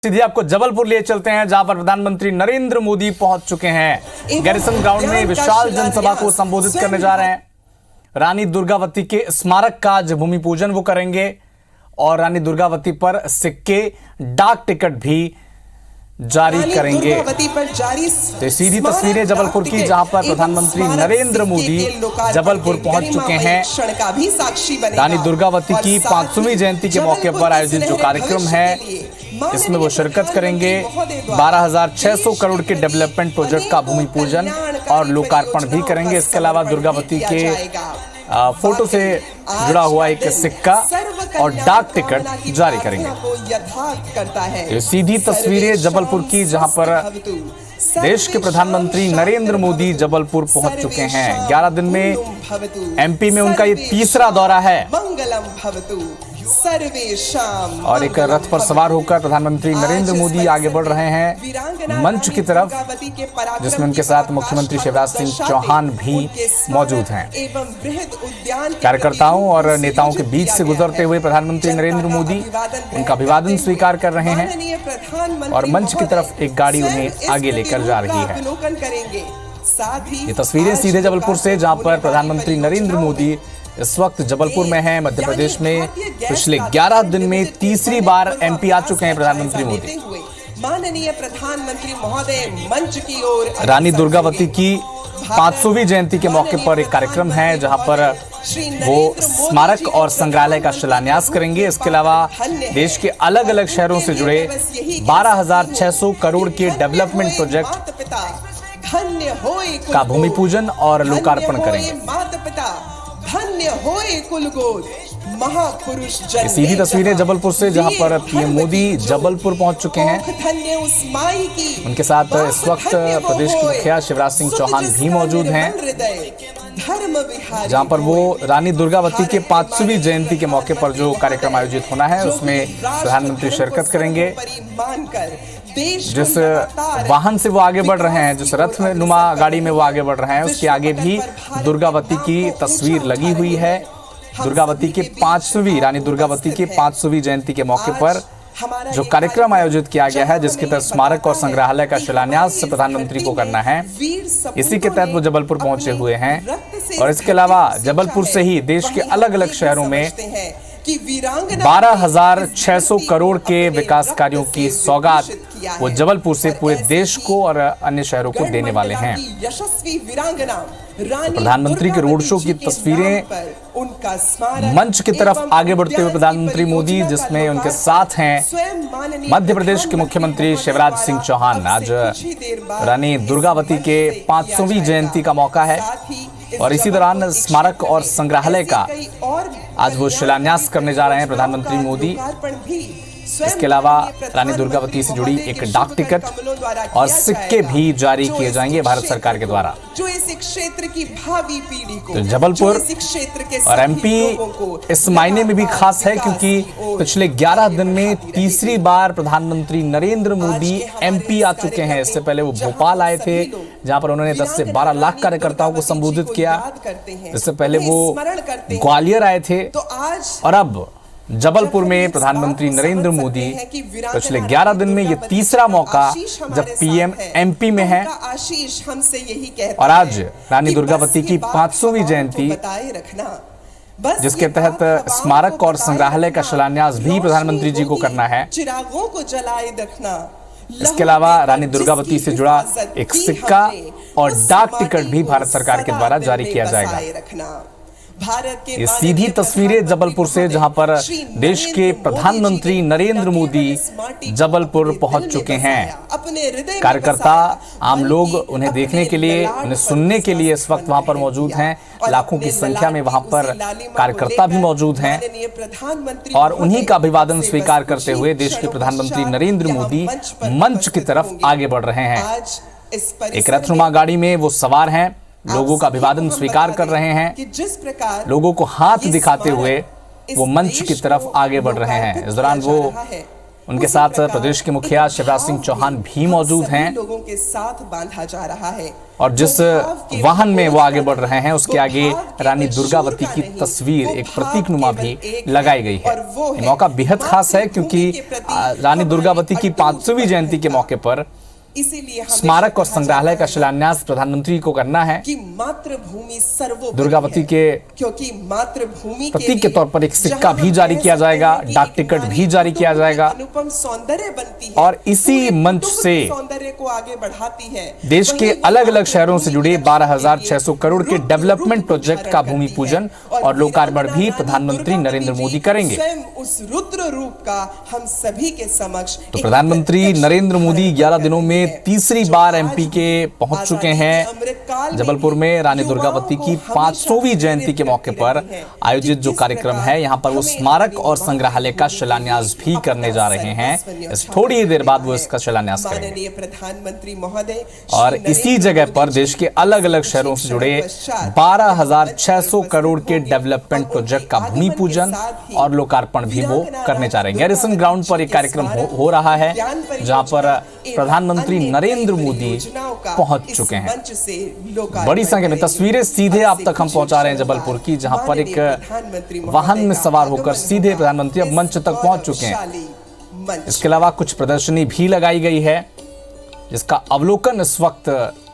सीधे आपको जबलपुर लिए चलते हैं, जहां पर प्रधानमंत्री नरेंद्र मोदी पहुंच चुके हैं। गैरिसन ग्राउंड में विशाल जनसभा को संबोधित करने जा रहे हैं। रानी दुर्गावती के स्मारक का आज भूमि पूजन वो करेंगे और रानी दुर्गावती पर सिक्के, डाक टिकट भी जारी करेंगे। तो सीधी तस्वीरें जबलपुर की, जहां पर प्रधानमंत्री नरेंद्र मोदी जबलपुर पहुंच चुके हैं। रानी दुर्गावती की 500वीं जयंती के मौके पर आयोजित जो कार्यक्रम है इसमें वो शिरकत करेंगे। 12,600 करोड़ के डेवलपमेंट प्रोजेक्ट का भूमि पूजन और लोकार्पण भी करेंगे। इसके अलावा दुर्गावती के फोटो से जुड़ा हुआ एक सिक्का और डाक टिकट जारी करेंगे। ये सीधी तस्वीरें जबलपुर की, जहां पर देश के प्रधानमंत्री नरेंद्र मोदी जबलपुर पहुंच चुके हैं। 11 दिन में एमपी में उनका ये तीसरा दौरा है और एक रथ पर सवार होकर प्रधानमंत्री नरेंद्र मोदी आगे बढ़ रहे हैं मंच की तरफ, जिसमें उनके साथ मुख्यमंत्री शिवराज सिंह चौहान भी मौजूद हैं। कार्यकर्ताओं और नेताओं के बीच से गुजरते हुए प्रधानमंत्री नरेंद्र मोदी उनका अभिवादन स्वीकार कर रहे हैं और मंच की तरफ एक गाड़ी उन्हें आगे लेकर जा रही है। ये तस्वीरें सीधे जबलपुर से, जहां पर प्रधानमंत्री नरेंद्र मोदी इस वक्त जबलपुर में हैं। मध्य प्रदेश में पिछले 11 दिन में तीसरी बार एमपी आ चुके हैं प्रधानमंत्री मोदी। माननीय प्रधानमंत्री महोदय मंच की ओर रानी दुर्गावती की 500वीं जयंती के मौके पर एक कार्यक्रम है, जहां पर वो स्मारक और संग्रहालय का शिलान्यास करेंगे। इसके अलावा देश के अलग अलग शहरों से जुड़े 12,600 करोड़ के डेवलपमेंट प्रोजेक्ट का भूमि पूजन और लोकार्पण करेंगे। धन्य होए कुलगोद महापुरुष जन। सीधी तस्वीरें जबलपुर से, जहां पर पीएम मोदी जबलपुर पहुंच चुके हैं। धन्य उस माई की उनके साथ इस वक्त प्रदेश के मुखिया शिवराज सिंह चौहान भी मौजूद हैं, जहां पर वो रानी दुर्गावती के 500वीं जयंती के मौके पर जो कार्यक्रम आयोजित होना है उसमें प्रधानमंत्री शिरकत करेंगे। जिस वाहन से वो आगे बढ़ रहे हैं, जिस रथ में नुमा गाड़ी में वो आगे बढ़ रहे हैं, उसके आगे भी दुर्गावती की तस्वीर लगी हुई है। दुर्गावती के 500वीं रानी दुर्गावती के 500वीं जयंती के मौके पर जो कार्यक्रम आयोजित किया गया है, जिसके तहत स्मारक और संग्रहालय का शिलान्यास प्रधानमंत्री को करना है, इसी के तहत वो जबलपुर पहुंचे हुए हैं। और इसके अलावा जबलपुर से ही देश के अलग अलग शहरों में 12,600 करोड़ के विकास कार्यों की सौगात वो जबलपुर से पूरे देश को और अन्य शहरों को देने वाले हैं। प्रधानमंत्री के रोड शो की तस्वीरें, मंच की तरफ आगे बढ़ते हुए प्रधानमंत्री मोदी, जिसमें उनके साथ हैं मध्य प्रदेश के मुख्यमंत्री शिवराज सिंह चौहान। आज रानी दुर्गावती के 500वीं जयंती का मौका है और इसी दौरान स्मारक और संग्रहालय का आज वो शिलान्यास करने जा रहे हैं प्रधानमंत्री मोदी। इसके अलावा रानी दुर्गावती से जुड़ी एक डाक टिकट और सिक्के भी जारी किए जाएंगे भारत सरकार के द्वारा। जो इस क्षेत्र की भावी पीढ़ी को, तो जबलपुर और एमपी इस मायने में भी खास है क्योंकि पिछले 11 दिन में तीसरी बार प्रधानमंत्री नरेंद्र मोदी एमपी आ चुके हैं। इससे पहले वो भोपाल आए थे, जहां पर उन्होंने 10 से 12 लाख कार्यकर्ताओं को संबोधित किया। इससे पहले वो ग्वालियर आए थे और अब जबलपुर में प्रधानमंत्री नरेंद्र मोदी पिछले 11 दिन में ये तीसरा मौका जब पीएम एमपी में है। और आज रानी दुर्गावती की 500वीं जयंती, जिसके तहत स्मारक और संग्रहालय का शिलान्यास भी प्रधानमंत्री जी को करना है। चिरागों को जलाए रखना। इसके अलावा रानी दुर्गावती से जुड़ा एक सिक्का और डाक टिकट भी भारत सरकार के द्वारा जारी किया जाएगा। ये सीधी तस्वीरें जबलपुर से, जहां पर देश के प्रधानमंत्री नरेंद्र मोदी जबलपुर पहुंच चुके हैं। कार्यकर्ता, आम लोग उन्हें देखने के लिए, उन्हें सुनने के लिए इस वक्त वहां पर मौजूद हैं। लाखों की संख्या में वहां पर कार्यकर्ता भी मौजूद हैं और उन्हीं का अभिवादन स्वीकार करते हुए देश के प्रधानमंत्री नरेंद्र मोदी मंच की तरफ आगे बढ़ रहे हैं। एक रथनुमा गाड़ी में वो सवार हैं, लोगों का अभिवादन स्वीकार कर रहे हैं। लोगों को हाथ दिखाते हुए वो मंच की तरफ आगे बढ़ रहे हैं। इस दौरान वो उनके साथ प्रदेश के मुखिया शिवराज सिंह चौहान भी मौजूद हैं। लोगों के साथ बांधा जा रहा है और जिस वाहन में वो आगे बढ़ रहे हैं उसके आगे रानी दुर्गावती की तस्वीर, एक प्रतीकनुमा भी लगाई गई है। ये मौका बेहद खास है क्योंकि रानी दुर्गावती की 500वीं जयंती के मौके पर इसीलिए स्मारक और संग्रहालय का शिलान्यास प्रधानमंत्री को करना है। कि मातृभूमि सर्वोपरि दुर्गावती के क्योंकि मातृभूमि प्रतीक के तौर पर एक सिक्का भी जारी किया जाएगा, डाक टिकट भी जारी किया जाएगा अनुपम सौंदर्य बनती है और इसी मंच से सौंदर्य को आगे बढ़ाती है। देश के अलग अलग शहरों से जुड़े 12,600 करोड़ के डेवलपमेंट प्रोजेक्ट का भूमि पूजन और लोकार्पण भी प्रधानमंत्री नरेंद्र मोदी करेंगे। स्वयं उस रुद्र रूप का हम सभी के समक्ष तो प्रधानमंत्री नरेंद्र मोदी 11 दिनों में तीसरी बार एमपी के पहुंच चुके हैं। जबलपुर में रानी दुर्गावती की 500वीं जयंती के मौके पर आयोजित जो कार्यक्रम है, यहां पर वो स्मारक और संग्रहालय का शिलान्यास भी करने जा रहे हैं। इस थोड़ी ही देर बाद वो इसका शिलान्यास करेंगे। माननीय प्रधानमंत्री महोदय और इसी जगह पर देश के अलग अलग शहरों से जुड़े 12,600 करोड़ के डेवलपमेंट प्रोजेक्ट का भूमि पूजन और लोकार्पण भी वो करने जा रहे हैं। गैरिसन ग्राउंड पर एक कार्यक्रम हो रहा है जहां पर प्रधानमंत्री नरेंद्र मोदी पहुंच चुके हैं। बड़ी संख्या में तस्वीरें सीधे आप तक हम पहुंचा रहे हैं जबलपुर की, जहां पर एक वाहन में सवार होकर सीधे प्रधानमंत्री अब मंच तक पहुंच चुके हैं। इसके अलावा कुछ प्रदर्शनी भी लगाई गई है जिसका अवलोकन इस वक्त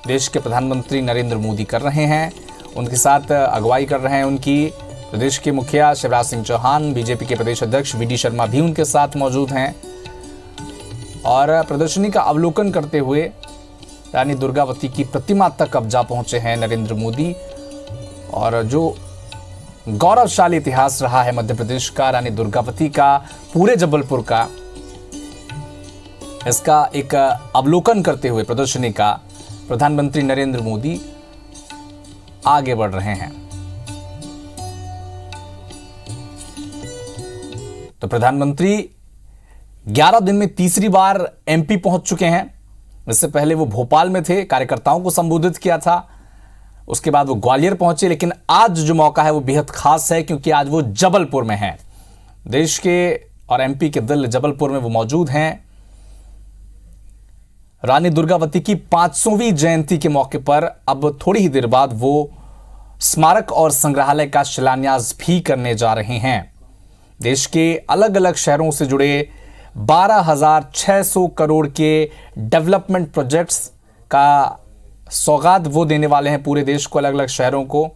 देश के प्रधानमंत्री नरेंद्र मोदी कर रहे हैं। उनके साथ अगुवाई कर रहे हैं उनकी प्रदेश के मुखिया शिवराज सिंह चौहान, बीजेपी के प्रदेश अध्यक्ष वी.डी. शर्मा भी उनके साथ मौजूद हैं। और प्रदर्शनी का अवलोकन करते हुए रानी दुर्गावती की प्रतिमा तक अब जा पहुंचे हैं नरेंद्र मोदी। और जो गौरवशाली इतिहास रहा है मध्य प्रदेश का, रानी दुर्गावती का, पूरे जबलपुर का, इसका एक अवलोकन करते हुए प्रदर्शनी का प्रधानमंत्री नरेंद्र मोदी आगे बढ़ रहे हैं। तो प्रधानमंत्री 11 दिन में तीसरी बार एमपी पहुंच चुके हैं। इससे पहले वो भोपाल में थे, कार्यकर्ताओं को संबोधित किया था। उसके बाद वो ग्वालियर पहुंचे, लेकिन आज जो मौका है वो बेहद खास है क्योंकि आज वो जबलपुर में हैं। देश के और एमपी के दिल जबलपुर में वो मौजूद हैं। रानी दुर्गावती की 500वीं जयंती के मौके पर अब थोड़ी ही देर बाद वो स्मारक और संग्रहालय का शिलान्यास भी करने जा रहे हैं। देश के अलग अलग शहरों से जुड़े 12,600 करोड़ के डेवलपमेंट प्रोजेक्ट्स का सौगात वो देने वाले हैं पूरे देश को, अलग अलग शहरों को।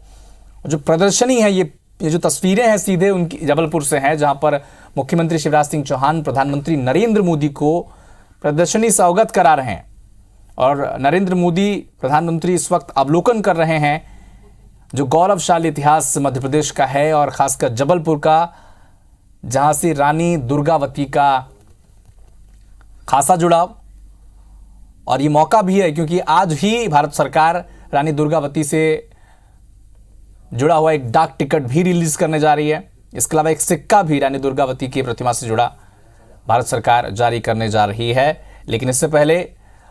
जो प्रदर्शनी है, ये जो तस्वीरें हैं सीधे उनकी जबलपुर से हैं, जहां पर मुख्यमंत्री शिवराज सिंह चौहान प्रधानमंत्री नरेंद्र मोदी को प्रदर्शनी से अवगत करा रहे हैं। और नरेंद्र मोदी प्रधानमंत्री इस वक्त अवलोकन कर रहे हैं जो गौरवशाली इतिहास मध्य प्रदेश का है और खासकर जबलपुर का, जहां से रानी दुर्गावती का खासा जुड़ाव। और ये मौका भी है क्योंकि आज ही भारत सरकार रानी दुर्गावती से जुड़ा हुआ एक डाक टिकट भी रिलीज करने जा रही है। इसके अलावा एक सिक्का भी रानी दुर्गावती की प्रतिमा से जुड़ा भारत सरकार जारी करने जा रही है। लेकिन इससे पहले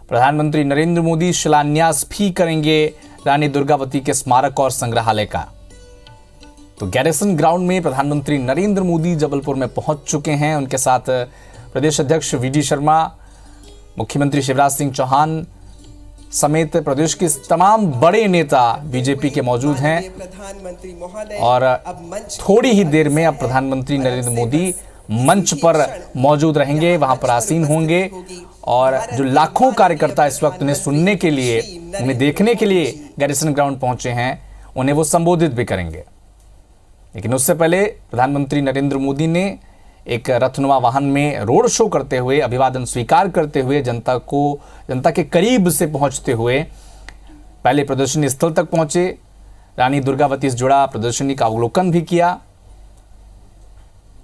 प्रधानमंत्री नरेंद्र मोदी शिलान्यास भी करेंगे रानी दुर्गावती के स्मारक और संग्रहालय का। तो गैरिसन ग्राउंड में प्रधानमंत्री नरेंद्र मोदी जबलपुर में पहुंच चुके हैं। उनके साथ प्रदेश अध्यक्ष वी.डी. शर्मा, मुख्यमंत्री शिवराज सिंह चौहान समेत प्रदेश के तमाम बड़े नेता बीजेपी के मौजूद हैं। और थोड़ी ही देर में अब प्रधानमंत्री नरेंद्र मोदी मंच पर मौजूद रहेंगे, वहां पर आसीन होंगे। और जो लाखों कार्यकर्ता इस वक्त उन्हें सुनने के लिए, उन्हें देखने के लिए गैरिसन ग्राउंड पहुंचे हैं, उन्हें वो संबोधित भी करेंगे। लेकिन उससे पहले प्रधानमंत्री नरेंद्र मोदी ने एक रथनुमा वाहन में रोड शो करते हुए, अभिवादन स्वीकार करते हुए, जनता के करीब से पहुंचते हुए पहले प्रदर्शनी स्थल तक पहुंचे, रानी दुर्गावती से जुड़ा प्रदर्शनी का अवलोकन भी किया।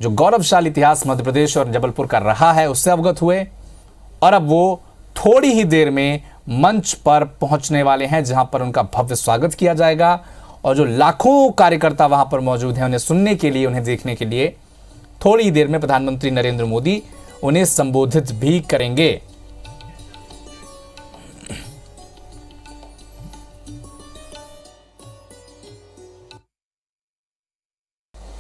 जो गौरवशाली इतिहास मध्य प्रदेश और जबलपुर का रहा है उससे अवगत हुए। और अब वो थोड़ी ही देर में मंच पर पहुंचने वाले हैं जहां पर उनका भव्य स्वागत किया जाएगा। और जो लाखों कार्यकर्ता वहां पर मौजूद हैं, उन्हें सुनने के लिए, उन्हें देखने के लिए थोड़ी ही देर में प्रधानमंत्री नरेंद्र मोदी उन्हें संबोधित भी करेंगे।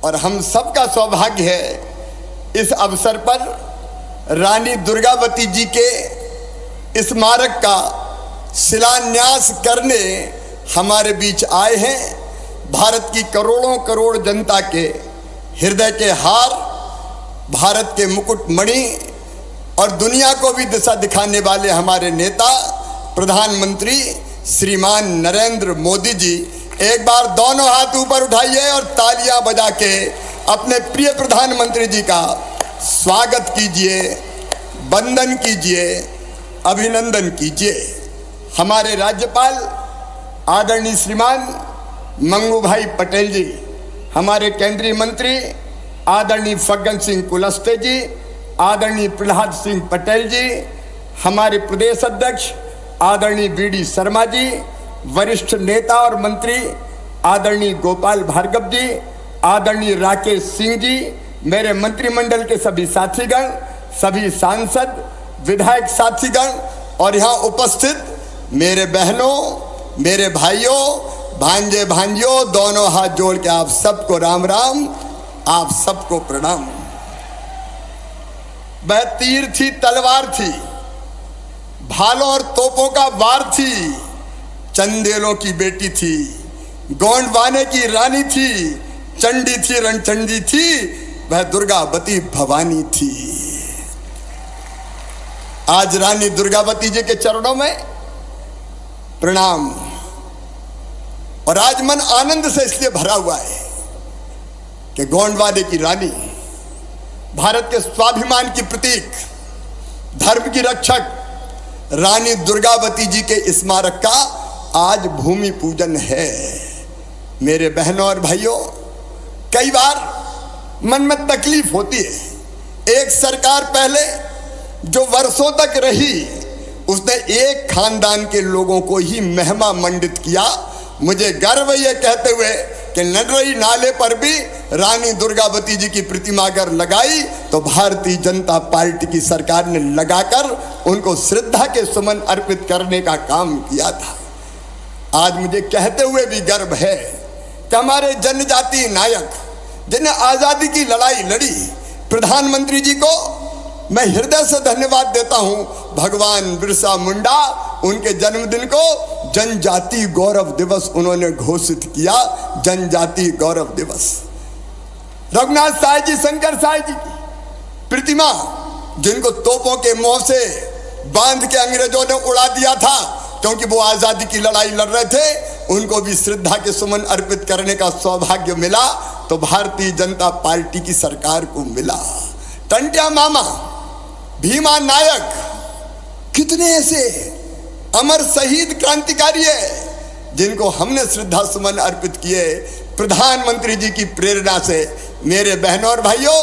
और हम सबका सौभाग्य है इस अवसर पर रानी दुर्गावती जी के स्मारक का शिलान्यास करने हमारे बीच आए हैं। भारत की करोड़ों करोड़ जनता के हृदय के हार, भारत के मुकुटमणि और दुनिया को भी दिशा दिखाने वाले हमारे नेता प्रधानमंत्री श्रीमान नरेंद्र मोदी जी, एक बार दोनों हाथ ऊपर उठाइए और तालियां बजा के अपने प्रिय प्रधानमंत्री जी का स्वागत कीजिए, वंदन कीजिए, अभिनंदन कीजिए। हमारे राज्यपाल आदरणीय श्रीमान मंगू भाई पटेल जी, हमारे केंद्रीय मंत्री आदरणीय फग्गन सिंह कुलस्ते जी, आदरणीय प्रहलाद सिंह पटेल जी, हमारे प्रदेश अध्यक्ष आदरणीय बीडी शर्मा जी, वरिष्ठ नेता और मंत्री आदरणीय गोपाल भार्गव जी, आदरणीय राकेश सिंह जी, मेरे मंत्रिमंडल के सभी साथीगण, सभी सांसद, विधायक साथीगण और यहाँ उपस्थित मेरे बहनों, मेरे भाइयों, भांजे भांजियों, दोनों हाथ जोड़ के आप सबको राम राम, आप सबको प्रणाम। वह तीर थी, तलवार थी, भालों और तोपों का वार थी, चंदेलों की बेटी थी, गोंडवाने की रानी थी, चंडी थी, रणचंडी थी, वह दुर्गावती भवानी थी। आज रानी दुर्गावती जी के चरणों में प्रणाम। और आज मन आनंद से इसलिए भरा हुआ है कि गोंडवाने की रानी, भारत के स्वाभिमान की प्रतीक, धर्म की रक्षक रानी दुर्गावती जी के स्मारक का आज भूमि पूजन है। मेरे बहनों और भाइयों, कई बार मन में तकलीफ होती है। एक सरकार पहले जो वर्षों तक रही, उसने एक खानदान के लोगों को ही महिमा मंडित किया। मुझे गर्व है ये कहते हुए कि नडरई नाले पर भी रानी दुर्गावती जी की प्रतिमा अगर लगाई तो भारतीय जनता पार्टी की सरकार ने लगाकर उनको श्रद्धा के सुमन अर्पित करने का काम किया था। आज मुझे कहते हुए भी गर्व है कि हमारे जनजातीय नायक जिन्हें आजादी की लड़ाई लड़ी, प्रधानमंत्री जी को मैं हृदय से धन्यवाद देता हूं। भगवान बिरसा मुंडा, उनके जन्मदिन को जनजातीय गौरव दिवस उन्होंने घोषित किया, जनजातीय गौरव दिवस। रघुनाथ साय जी, शंकर साय जी की प्रतिमा, जिनको तोपों के मुंह से बांध के अंग्रेजों ने उड़ा दिया था क्योंकि वो आजादी की लड़ाई लड़ रहे थे, उनको भी श्रद्धा के सुमन अर्पित करने का सौभाग्य मिला तो भारतीय जनता पार्टी की सरकार को मिला। टंटिया मामा, भीमा नायक, कितने ऐसे अमर शहीद क्रांतिकारी है जिनको हमने श्रद्धा सुमन अर्पित किए प्रधानमंत्री जी की प्रेरणा से। मेरे बहनों और भाइयों,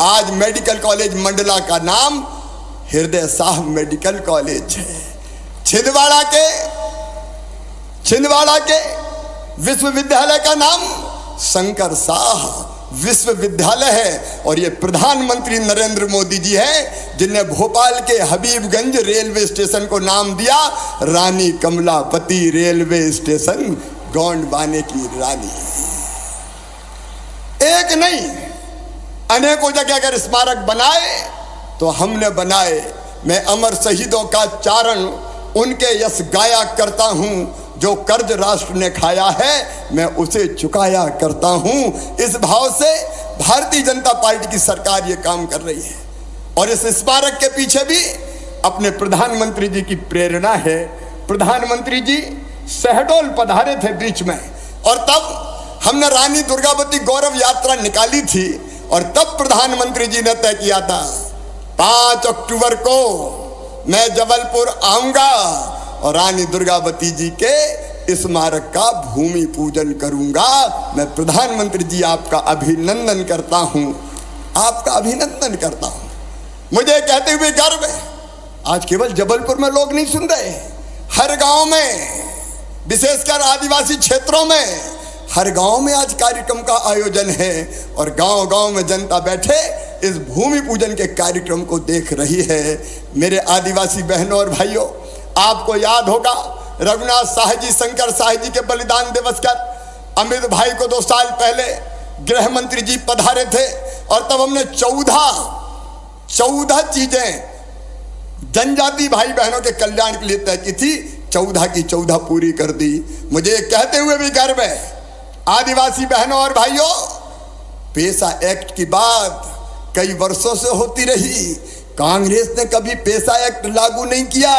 आज मेडिकल कॉलेज मंडला का नाम हृदय शाह मेडिकल कॉलेज है। छिंदवाड़ा के विश्वविद्यालय का नाम शंकर शाह विश्वविद्यालय है। और ये प्रधानमंत्री नरेंद्र मोदी जी हैं जिन्हें भोपाल के हबीबगंज रेलवे स्टेशन को नाम दिया रानी कमलापति रेलवे स्टेशन, गोंडवाने की रानी। एक नहीं, अनेकों जगह अगर स्मारक बनाए तो हमने बनाए। मैं अमर शहीदों का चारण, उनके यश गाया करता हूं। जो कर्ज राष्ट्र ने खाया है मैं उसे चुकाया करता हूं। इस भाव से भारतीय जनता पार्टी की सरकार ये काम कर रही है। और इस स्मारक के पीछे भी अपने प्रधानमंत्री जी की प्रेरणा है। प्रधानमंत्री जी शहडोल पधारे थे बीच में, और तब हमने रानी दुर्गावती गौरव यात्रा निकाली थी। और तब प्रधानमंत्री जी ने तय किया था 5 अक्टूबर को मैं जबलपुर आऊंगा और रानी दुर्गावती जी के स्मारक का भूमि पूजन करूंगा। मैं प्रधानमंत्री जी आपका अभिनंदन करता हूं, आपका अभिनंदन करता हूं। मुझे कहते हुए गर्व है, आज केवल जबलपुर में लोग नहीं सुन रहे, हर गांव में, विशेषकर आदिवासी क्षेत्रों में, हर गांव में आज कार्यक्रम का आयोजन है। और गांव गांव में जनता बैठे इस भूमि पूजन के कार्यक्रम को देख रही है। मेरे आदिवासी बहनों और भाइयों, आपको याद होगा रघुनाथ साय जी, शंकर साय जी के बलिदान दिवस पर अमित भाई को 2 साल पहले गृह मंत्री जी पधारे थे और तब हमने 14 14 चीजें जनजाति भाई बहनों के कल्याण के लिए तय की थी, 14 की 14 पूरी कर दी। मुझे कहते हुए भी गर्व है, आदिवासी बहनों और भाइयों, पेशा एक्ट की बात कई वर्षों से होती रही, कांग्रेस ने कभी पेशा एक्ट लागू नहीं किया।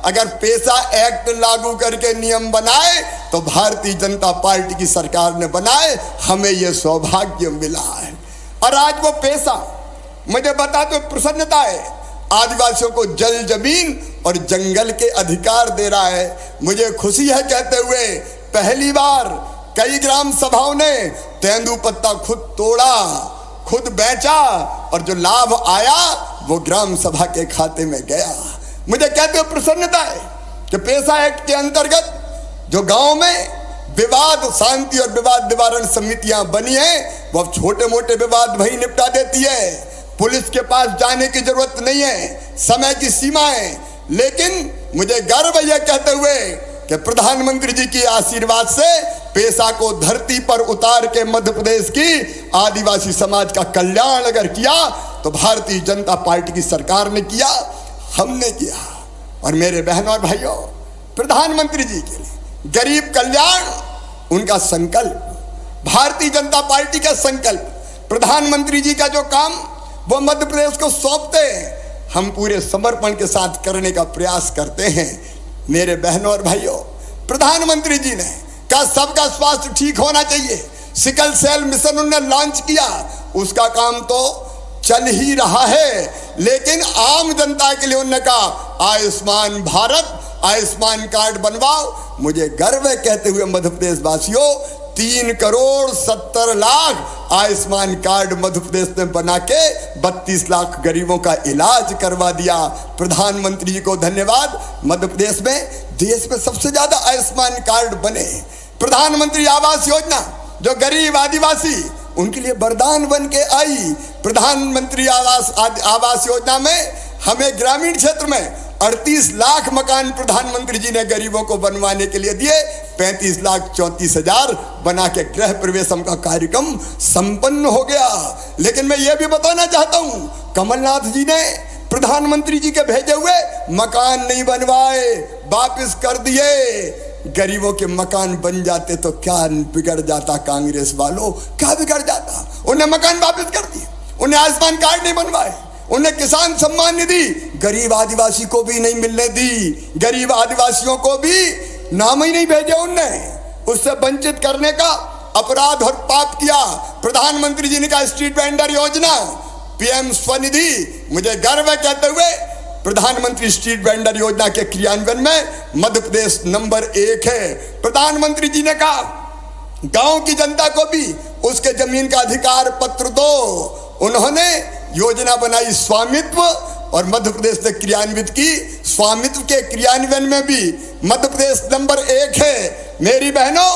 अगर पेशा एक्ट लागू करके नियम बनाए तो भारतीय जनता पार्टी की सरकार ने बनाए, हमें यह सौभाग्य मिला है। और आज वो पेशा मुझे बता दो प्रसन्नता है, आदिवासियों को जल जमीन और जंगल के अधिकार दे रहा है। मुझे खुशी है कहते हुए पहली बार कई ग्राम सभाओं ने तेंदुपत्ता खुद तोड़ा, खुद बेचा और जो लाभ आया वो ग्राम सभा के खाते में गया। मुझे कहते हुए प्रसन्नता है कि पेशा एक्ट के अंतर्गत जो गांव में विवाद शांति और विवाद निवारण समितियां बनी हैं, वो छोटे मोटे विवाद वही निपटा देती है। पुलिस के पास जाने की जरूरत नहीं है, समय की सीमा है। लेकिन मुझे गर्व है यह कहते हुए कि प्रधानमंत्री जी की आशीर्वाद से पेशा को धरती पर उतार के मध्य प्रदेश की आदिवासी समाज का कल्याण अगर किया तो भारतीय जनता पार्टी की सरकार ने किया, हमने किया। और मेरे बहनों और भाइयों, प्रधानमंत्री जी के लिए गरीब कल्याण उनका संकल्प, भारतीय जनता पार्टी का संकल्प, प्रधानमंत्री जी का जो काम वो मध्य प्रदेश को सौंपते हैं, हम पूरे समर्पण के साथ करने का प्रयास करते हैं। मेरे बहनों और भाइयों, प्रधानमंत्री जी ने कहा सबका स्वास्थ्य ठीक होना चाहिए, सिकल सेल मिशन उन्होंने लॉन्च किया, उसका काम तो चल ही रहा है। लेकिन आम जनता के लिए उन्होंने कहा आयुष्मान भारत, आयुष्मान कार्ड बनवाओ। मुझे गर्व है कहते हुए मध्य प्रदेश वासियों, 3,70,00,000 आयुष्मान कार्ड मध्य प्रदेश ने बना के 32 लाख गरीबों का इलाज करवा दिया। प्रधानमंत्री जी को धन्यवाद। मध्य प्रदेश में देश में सबसे ज्यादा आयुष्मान कार्ड बने। प्रधानमंत्री आवास योजना जो गरीब आदिवासी उनके लिए वरदान बन के आई। प्रधानमंत्री आवास योजना में हमें ग्रामीण क्षेत्र में 38 लाख मकान प्रधानमंत्री जी ने गरीबों को बनवाने के लिए दिए। 35,34,000 बना के गृह प्रवेशम का कार्यक्रम संपन्न हो गया। लेकिन मैं ये भी बताना चाहता हूं, कमलनाथ जी ने प्रधानमंत्री जी के भेजे हुए मकान नहीं बनवाए, वापस कर दिए। गरीबों के मकान बन जाते तो क्या बिगड़ जाता कांग्रेस वालों, क्या बिगड़ जाता। उन्हें मकान वापस कर दिए, उन्हें आयुष्मान कार्ड नहीं बनवाए, उन्हें किसान सम्मान निधि गरीब आदिवासी को भी नहीं मिलने दी, गरीब आदिवासियों को भी नाम ही नहीं भेजे उनने। उससे वंचित करने का अपराध और पाप किया। प्रधानमंत्री जी ने कहा स्ट्रीट वेंडर योजना, पीएम स्वनिधि, मुझे गर्व है कहते हुए प्रधानमंत्री स्ट्रीट वेंडर योजना के क्रियान्वयन में मध्य प्रदेश नंबर 1 है। प्रधानमंत्री जी ने कहा गांव की जनता को भी उसके जमीन का अधिकार पत्र दो। उन्होंने योजना बनाई स्वामित्व और मध्य प्रदेश ने क्रियान्वित की। स्वामित्व के क्रियान्वयन में भी मध्य प्रदेश नंबर 1 है। मेरी बहनों,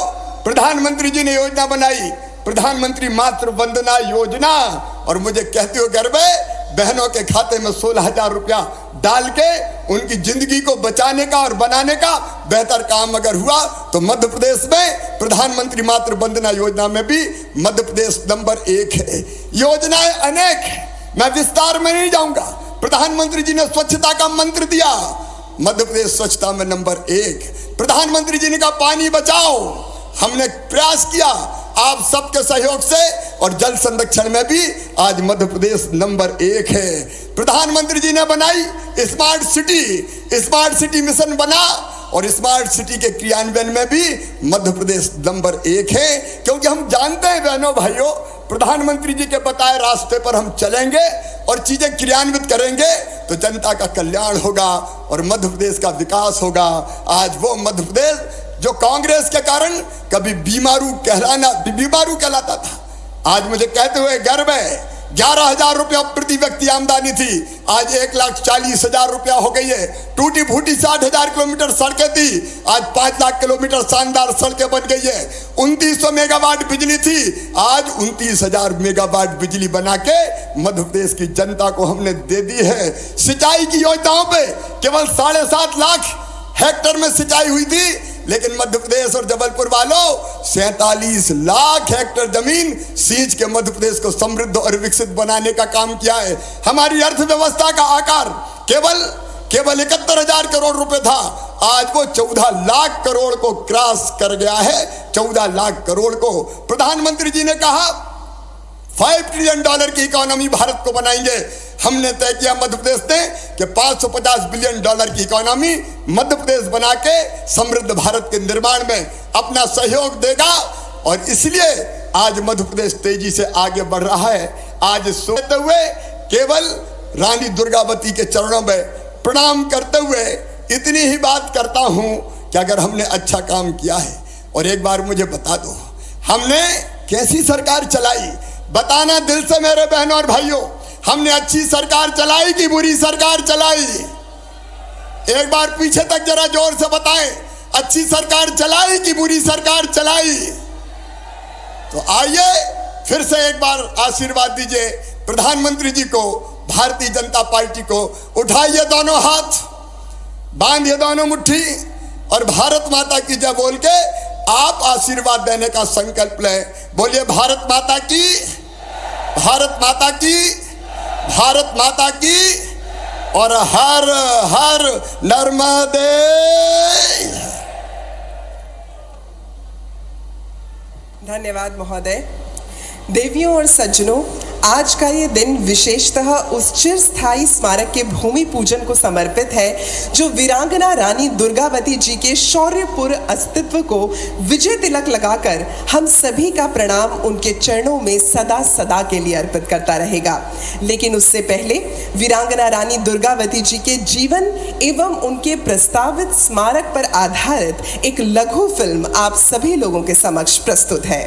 प्रधानमंत्री जी ने योजना बनाई प्रधानमंत्री मातृ वंदना योजना, और मुझे कहते हो गर्व है बहनों के खाते में 16,000 रुपया डाल के उनकी जिंदगी को बचाने का और बनाने का बेहतर काम अगर हुआ तो मध्य प्रदेश में प्रधानमंत्री मातृ वंदना योजना में भी मध्य प्रदेश नंबर 1 है। योजनाएं अनेक है, मैं विस्तार में नहीं जाऊंगा। प्रधानमंत्री जी ने स्वच्छता का मंत्र दिया, मध्य प्रदेश स्वच्छता में नंबर 1। प्रधानमंत्री जी ने कहा पानी बचाओ, हमने प्रयास किया आप सबके सहयोग से, और जल संरक्षण में भी आज मध्य प्रदेश नंबर 1 है। प्रधानमंत्री जी ने बनाई स्मार्ट सिटी मिशन बना, और स्मार्ट सिटी के क्रियान्वयन में भी मध्य प्रदेश नंबर 1 है। क्योंकि हम जानते हैं बहनों भाइयों, प्रधानमंत्री जी के बताए रास्ते पर हम चलेंगे और चीजें क्रियान्वित करेंगे तो जनता का कल्याण होगा और मध्य प्रदेश का विकास होगा। आज वो मध्य प्रदेश जो कांग्रेस के कारण कभी बीमारू कहलाता था, आज मुझे कहते हुए गर्व है 11,000 रुपया प्रति व्यक्ति आमदनी थी, आज 1,40,000 रुपया हो गई है। टूटी फूटी 60,000 किलोमीटर सड़कें थी, आज 5 लाख किलोमीटर शानदार सड़कें बन गई है। 2900 मेगावाट बिजली थी, आज 29,000 मेगावाट बिजली बना के मध्य प्रदेश की जनता को हमने दे दी है। सिंचाई की योजनाओं पे केवल 7.5 लाख हेक्टेयर में सिंचाई हुई थी, लेकिन मध्य प्रदेश और जबलपुर वालों 47 लाख हेक्टेयर जमीन सींच के मध्य प्रदेश को समृद्ध और विकसित बनाने का काम किया है। हमारी अर्थव्यवस्था का आकार केवल 71,000 करोड़ रुपए था, आज वो 14 लाख करोड़ को क्रॉस कर गया है। 14 लाख करोड़ को प्रधानमंत्री जी ने कहा $5 ट्रिलियन की इकोनॉमी भारत को बनाएंगे। हमने तय किया मध्य प्रदेश ने कि $550 बिलियन की इकोनॉमी मध्य प्रदेश बना के समृद्ध भारत के निर्माण में अपना सहयोग देगा और इसलिए आज मध्य प्रदेश तेजी से आगे बढ़ रहा है। आज सोते हुए केवल रानी दुर्गावती के चरणों में प्रणाम करते हुए इतनी ही बात करता हूं कि अगर हमने अच्छा काम किया है, और एक बार मुझे बता दो हमने कैसी सरकार चलाई, बताना दिल से मेरे बहनों और भाइयों, हमने अच्छी सरकार चलाई कि बुरी सरकार चलाई? एक बार पीछे तक जरा जोर से बताएं, अच्छी सरकार चलाई कि बुरी सरकार चलाई? तो आइए फिर से एक बार आशीर्वाद दीजिए प्रधानमंत्री जी को, भारतीय जनता पार्टी को। उठाइए दोनों हाथ, बांधिए दोनों मुट्ठी और भारत माता की जय बोल के आप आशीर्वाद देने का संकल्प लें। बोलिए भारत माता की, भारत माता की, भारत माता की, और हर हर नर्मदे। धन्यवाद महोदय। देवियों और सज्जनों, आज का ये दिन विशेषतः उस चिरस्थायी स्मारक के भूमि पूजन को समर्पित है जो वीरांगना रानी दुर्गावती जी के शौर्यपूर्ण अस्तित्व को विजय तिलक लगाकर हम सभी का प्रणाम उनके चरणों में सदा सदा के लिए अर्पित करता रहेगा। लेकिन उससे पहले वीरांगना रानी दुर्गावती जी के जीवन एवं उनके प्रस्तावित स्मारक पर आधारित एक लघु फिल्म आप सभी लोगों के समक्ष प्रस्तुत है।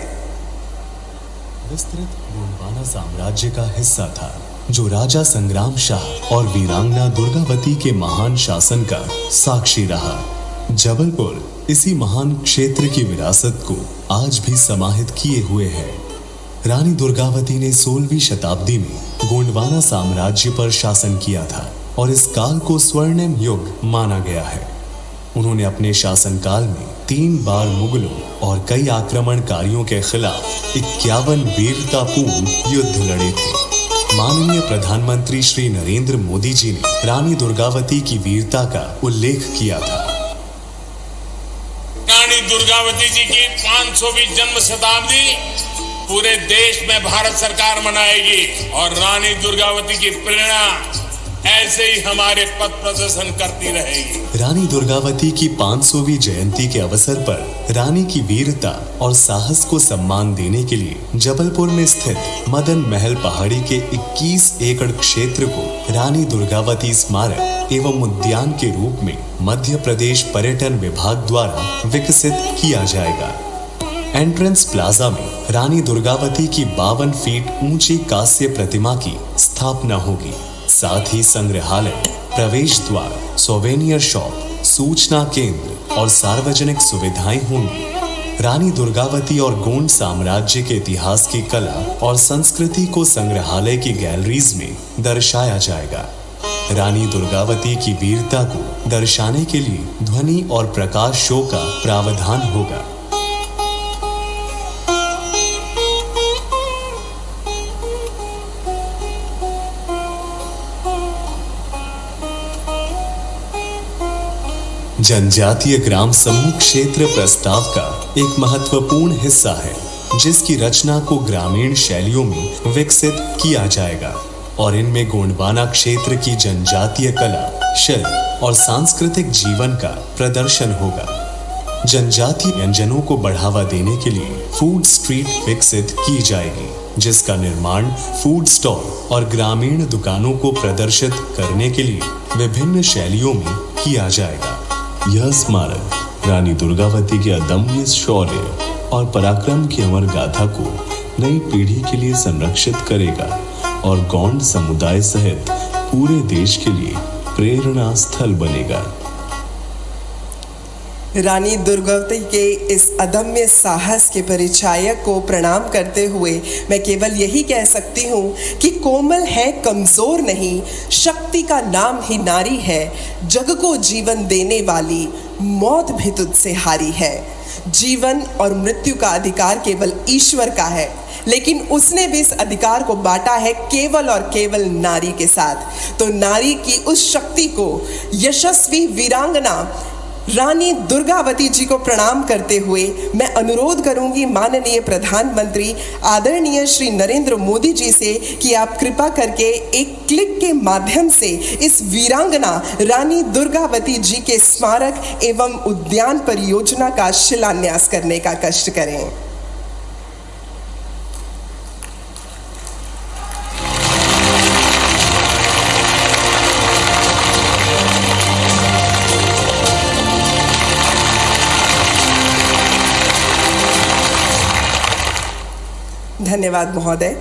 विस्तृत गोंडवाना साम्राज्य का हिस्सा था जो राजा संग्राम शाह और वीरांगना दुर्गावती के महान शासन का साक्षी रहा। जबलपुर इसी महान क्षेत्र की विरासत को आज भी समाहित किए हुए है। रानी दुर्गावती ने 16वीं शताब्दी में गोंडवाना साम्राज्य पर शासन किया था और इस काल को स्वर्णिम युग माना गया है। उन्होंने अपने शासनकाल में 3 बार मुगलों और कई आक्रमणकारियों के खिलाफ 51 वीरतापूर्ण युद्ध लड़े थे। माननीय प्रधानमंत्री श्री नरेंद्र मोदी जी ने रानी दुर्गावती की वीरता का उल्लेख किया था। रानी दुर्गावती जी की 500वीं जन्म शताब्दी पूरे देश में भारत सरकार मनाएगी और रानी दुर्गावती की प्रेरणा ऐसे ही हमारे पथ प्रदर्शन करती रहेगी। रानी दुर्गावती की 500वीं जयंती के अवसर पर रानी की वीरता और साहस को सम्मान देने के लिए जबलपुर में स्थित मदन महल पहाड़ी के 21 एकड़ क्षेत्र को रानी दुर्गावती स्मारक एवं उद्यान के रूप में मध्य प्रदेश पर्यटन विभाग द्वारा विकसित किया जाएगा। एंट्रेंस प्लाजा में रानी दुर्गावती की 52 फीट ऊंची कांस्य प्रतिमा की स्थापना होगी। साथ ही संग्रहालय, प्रवेश द्वार, सोवेनियर शॉप, सूचना केंद्र और सार्वजनिक सुविधाएं होंगी। रानी दुर्गावती और गोंड साम्राज्य के इतिहास की कला और संस्कृति को संग्रहालय की गैलरीज में दर्शाया जाएगा। रानी दुर्गावती की वीरता को दर्शाने के लिए ध्वनि और प्रकाश शो का प्रावधान होगा। जनजातीय ग्राम समूह क्षेत्र प्रस्ताव का एक महत्वपूर्ण हिस्सा है जिसकी रचना को ग्रामीण शैलियों में विकसित किया जाएगा और इनमें गोंडवाना क्षेत्र की जनजातीय कला, शिल्प और सांस्कृतिक जीवन का प्रदर्शन होगा। जनजातीय व्यंजनों को बढ़ावा देने के लिए फूड स्ट्रीट विकसित की जाएगी जिसका निर्माण फूड स्टॉल और ग्रामीण दुकानों को प्रदर्शित करने के लिए विभिन्न शैलियों में किया जाएगा। यह स्मारक रानी दुर्गावती के अदम्य शौर्य और पराक्रम की अमर गाथा को नई पीढ़ी के लिए संरक्षित करेगा और गोंड समुदाय सहित पूरे देश के लिए प्रेरणा स्थल बनेगा। रानी दुर्गावती के इस अदम्य साहस के परिचायक को प्रणाम करते हुए मैं केवल यही कह सकती हूँ कि कोमल है, कमज़ोर नहीं, शक्ति का नाम ही नारी है, जग को जीवन देने वाली, मौत भी तुझसे हारी है। जीवन और मृत्यु का अधिकार केवल ईश्वर का है, लेकिन उसने भी इस अधिकार को बांटा है केवल और केवल नारी के साथ। तो नारी की उस शक्ति को यशस्वी वीरांगना रानी दुर्गावती जी को प्रणाम करते हुए मैं अनुरोध करूंगी माननीय प्रधानमंत्री आदरणीय श्री नरेंद्र मोदी जी से कि आप कृपा करके एक क्लिक के माध्यम से इस वीरांगना रानी दुर्गावती जी के स्मारक एवं उद्यान परियोजना का शिलान्यास करने का कष्ट करें। धन्यवाद महोदय।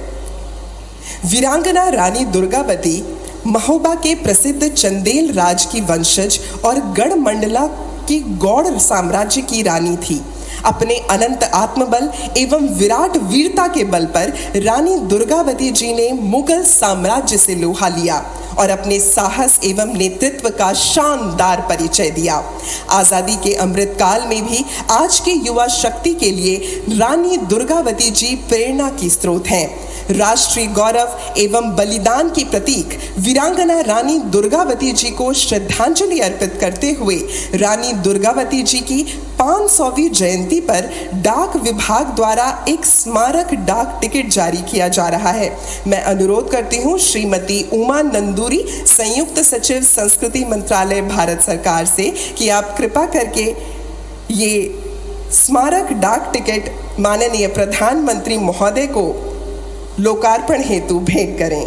वीरांगना रानी दुर्गावती महोबा के प्रसिद्ध चंदेल राज की वंशज और गढ़मंडला की गौड़ साम्राज्य की रानी थी। अपने अनंत आत्मबल एवं विराट वीरता के बल पर रानी दुर्गावती जी ने मुगल साम्राज्य से लोहा लिया और अपने साहस एवं नेतृत्व का शानदार परिचय दिया। आज़ादी के अमृत काल में भी आज के युवा शक्ति के लिए रानी दुर्गावती जी प्रेरणा की स्रोत हैं। राष्ट्रीय गौरव एवं बलिदान की प्रतीक वीरांगना रानी दुर्गावती जी को श्रद्धांजलि अर्पित करते हुए रानी दुर्गावती जी की 500वीं जयंती पर डाक विभाग द्वारा एक स्मारक डाक टिकट जारी किया जा रहा है। मैं अनुरोध करती हूँ श्रीमती उमा नंदूरी, संयुक्त सचिव संस्कृति मंत्रालय भारत सरकार से कि आप कृपा करके ये स्मारक डाक टिकट माननीय प्रधानमंत्री महोदय को लोकार्पण हेतु भेंट करें।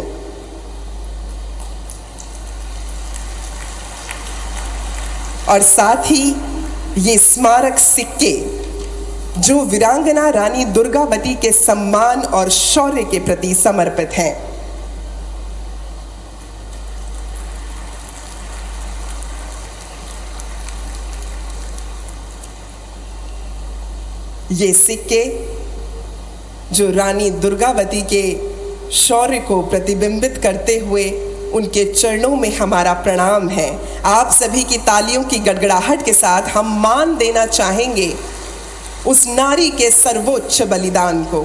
और साथ ही ये स्मारक सिक्के जो वीरांगना रानी दुर्गावती के सम्मान और शौर्य के प्रति समर्पित हैं। ये सिक्के जो रानी दुर्गावती के शौर्य को प्रतिबिंबित करते हुए उनके चरणों में हमारा प्रणाम है। आप सभी की तालियों की गड़गड़ाहट के साथ हम मान देना चाहेंगे उस नारी के सर्वोच्च बलिदान को।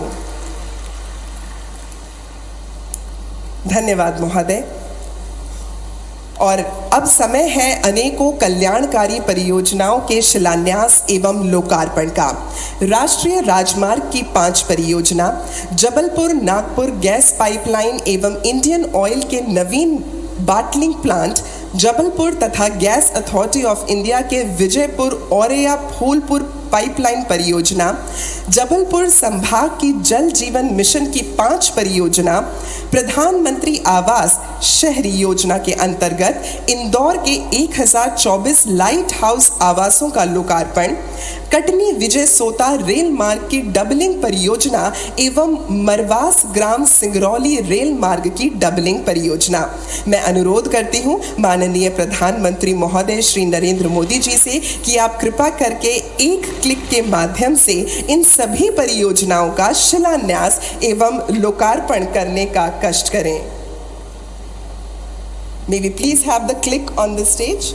धन्यवाद महोदय। और अब समय है अनेकों कल्याणकारी परियोजनाओं के शिलान्यास एवं लोकार्पण का। राष्ट्रीय राजमार्ग की 5 परियोजना, जबलपुर नागपुर गैस पाइपलाइन एवं इंडियन ऑयल के नवीन बाटलिंग प्लांट, जबलपुर तथा गैस अथॉरिटी ऑफ इंडिया के विजयपुर औरैया फूलपुर पाइपलाइन परियोजना, जबलपुर संभाग की जल जीवन मिशन की 5 परियोजना, प्रधानमंत्री आवास शहरी योजना के अंतर्गत इंदौर के 1024 लाइट हाउस आवासों का लोकार्पण, कटनी विजय सोता रेल मार्ग की डबलिंग परियोजना एवं मरवास ग्राम सिंगरौली रेल मार्ग की डबलिंग परियोजना। मैं अनुरोध करती हूँ माननीय प्रधानमंत्री महोदय श्री नरेंद्र मोदी जी से कि आप कृपा करके एक क्लिक के माध्यम से इन सभी परियोजनाओं का शिलान्यास एवं लोकार्पण करने का कष्ट करें। May we please have the click on the stage?